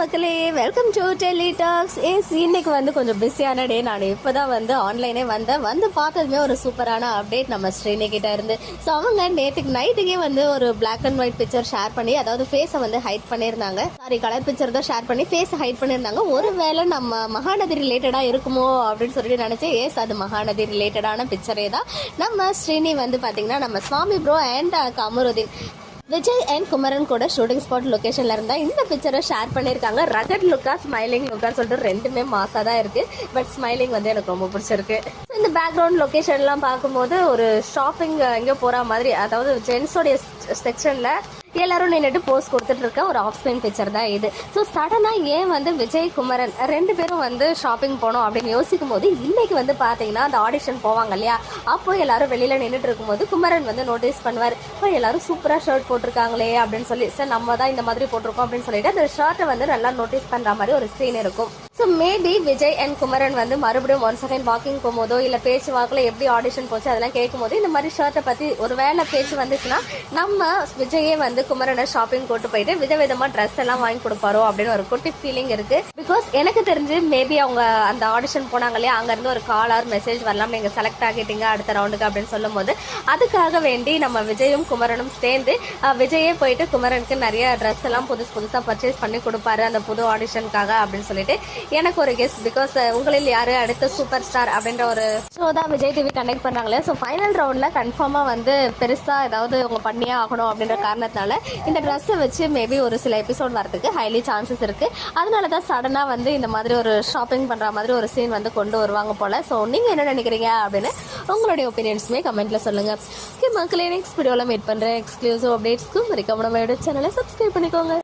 மக்களே, welcome to Delhi tax. இன்னைக்கு வந்து கொஞ்சம் பிஸியான டே. நான் இப்போதான் வந்து ஆன்லைனே வந்து பார்த்ததுமே ஒரு சூப்பரான அப்டேட் நம்ம ஸ்ரீனி கிட்ட இருந்து. ஸோ அவங்க நேற்றுக்கு நைட்டுக்கே வந்து ஒரு black and white picture share பண்ணி, அதாவது ஃபேஸை வந்து ஹைட் பண்ணியிருந்தாங்க. கலர் பிக்சர் தான் ஷேர் பண்ணி ஃபேஸை ஹைட் பண்ணியிருந்தாங்க. ஒருவேளை நம்ம மகாநதி ரிலேட்டடாக இருக்குமோ அப்படின்னு சொல்லிட்டு நினச்சேன். அது மகாநதி ரிலேட்டடான பிக்சரே தான். நம்ம ஸ்ரீனி வந்து பார்த்தீங்கன்னா நம்ம Swami bro and Kamaruddin, Vijay and Kumaran கூட ஷூட்டிங் ஸ்பாட் லொக்கேஷன்ல இருந்தா இந்த பிக்சரை ஷேர் பண்ணியிருக்காங்க. ரகட் லுக்கா, ஸ்மைலிங் லுக்கா சொல்லிட்டு ரெண்டுமே மாசா தான் இருக்கு. பட் ஸ்மைலிங் வந்து எனக்கு ரொம்ப பிடிச்சிருக்கு. இந்த பேக்ரவுண்ட் லொக்கேஷன்லாம் பார்க்கும்போது ஒரு ஷாப்பிங் எங்கே போற மாதிரி, அதாவது ஜென்ஸோடைய செக்ஷன்ல எல்லாரும் நின்றுட்டு போஸ்ட் கொடுத்துட்டு இருக்க ஒரு ஆஃப் ஸ்க்ரீன் பிக்சர் தான் இது. ஸோ சடனாக ஏன் வந்து விஜய் குமரன் ரெண்டு பேரும் வந்து ஷாப்பிங் போனோம் அப்படின்னு யோசிக்கும் போது, இன்னைக்கு வந்து பார்த்தீங்கன்னா அந்த ஆடிஷன் போவாங்க இல்லையா, அப்போ எல்லாரும் வெளியில நின்றுட்டு இருக்கும்போது குமரன் வந்து நோட்டீஸ் பண்ணுவார், இப்போ எல்லாரும் சூப்பராக ஷர்ட் போட்டிருக்காங்களே அப்படின்னு சொல்லி, சார் நம்ம தான் இந்த மாதிரி போட்டிருக்கோம் அப்படின்னு சொல்லிட்டு அந்த ஷர்ட்டை வந்து நல்லா நோட்டீஸ் பண்ணுற மாதிரி ஒரு சீன் இருக்கும். So maybe Vijay and Kumaran வந்து மறுபடியும் ஒன் செகண்ட் வாக்கிங் போகும்போதோ இல்லை பேச்சு வாக்கில் எப்படி ஆடிஷன் போச்சு அதெல்லாம் கேட்கும் போது இந்த மாதிரி ஷர்ட்டை பற்றி ஒரு வேலை பேச்சு வந்துச்சுன்னா, நம்ம விஜயே வந்து குமரனை ஷாப்பிங் கூட்டு போயிட்டு விதவிதமா ட்ரெஸ் எல்லாம் வாங்கி கொடுப்பாரோ அப்படின்னு ஒரு குட்டி ஃபீலிங் இருக்கு. பிகாஸ் எனக்கு தெரிஞ்சு மேபி அவங்க அந்த ஆடிஷன் போனாங்க இல்லையா, அங்க இருந்து ஒரு கால் ஆர் மெசேஜ் வரலாம், நீங்க செலக்ட் ஆகிட்டீங்க அடுத்த ரவுண்டுக்கு அப்படின்னு சொல்லும் போது, அதுக்காக வேண்டி நம்ம விஜயும் குமரனும் சேர்ந்து விஜயே போயிட்டு குமரனுக்கு நிறைய ட்ரெஸ் எல்லாம் புதுசா பர்ச்சேஸ் பண்ணி கொடுப்பாரு அந்த புது ஆடிஷனுக்காக அப்படின்னு சொல்லிட்டு எனக்கு ஒரு கெஸ். பிகாஸ் உங்களில் யாரு அடுத்த சூப்பர் ஸ்டார் அப்படின்ற ஒரு ஷோ தான் விஜய் டிவி கண்டக்ட் பண்ணாங்களே. ஸோ ஃபைனல் ரவுண்ட்ல கன்ஃபார்மா வந்து பெருசா ஏதாவது அவங்க பண்ணியே ஆகணும் அப்படின்ற காரணத்தினால இந்த ட்ரெஸ்ஸை வச்சு மேபி ஒரு சில எபிசோட் வரதுக்கு ஹைலி சான்சஸ் இருக்கு. அதனால தான் சடனா வந்து இந்த மாதிரி ஒரு ஷாப்பிங் பண்ற மாதிரி ஒரு சீன் வந்து கொண்டு வருவாங்க போல. ஸோ நீங்க என்ன நினைக்கிறீங்க அப்படின்னு உங்களுடைய ஒப்பீனியன்ஸுமே கமெண்ட்ல சொல்லுங்க. மக்களே, நெக்ஸ்ட் வீடியோல மீட் பண்றேன். எக்ஸ்க்ளூசிவ் அப்டேட்ஸ்க்கு மறக்காம நம்ம சேனலை சப்ஸ்கிரைப் பண்ணிக்கோங்க.